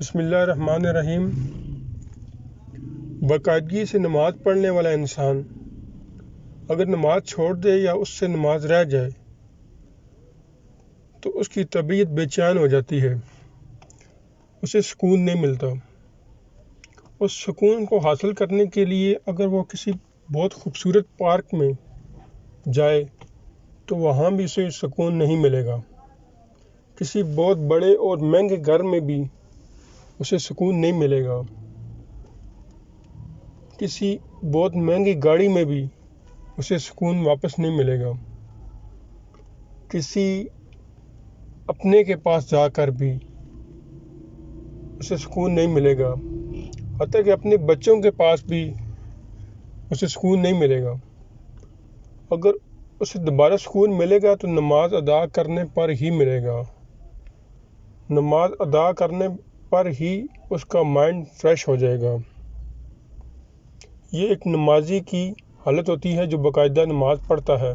بسم اللہ الرحمن الرحیم۔ باقاعدگی سے نماز پڑھنے والا انسان اگر نماز چھوڑ دے یا اس سے نماز رہ جائے تو اس کی طبیعت بے چین ہو جاتی ہے، اسے سکون نہیں ملتا۔ اس سکون کو حاصل کرنے کے لیے اگر وہ کسی بہت خوبصورت پارک میں جائے تو وہاں بھی اسے سکون نہیں ملے گا۔ کسی بہت بڑے اور مہنگے گھر میں بھی اسے سکون نہیں ملے گا۔ کسی بہت مہنگی گاڑی میں بھی اسے سکون واپس نہیں ملے گا۔ کسی اپنے کے پاس جا کر بھی اسے سکون نہیں ملے گا، حتیٰ کہ اپنے بچوں کے پاس بھی اسے سکون نہیں ملے گا۔ اگر اسے دوبارہ سکون ملے گا تو نماز ادا کرنے پر ہی ملے گا۔ نماز ادا کرنے پر ہی اس کا مائنڈ فریش ہو جائے گا۔ یہ ایک نمازی کی حالت ہوتی ہے جو باقاعدہ نماز پڑھتا ہے۔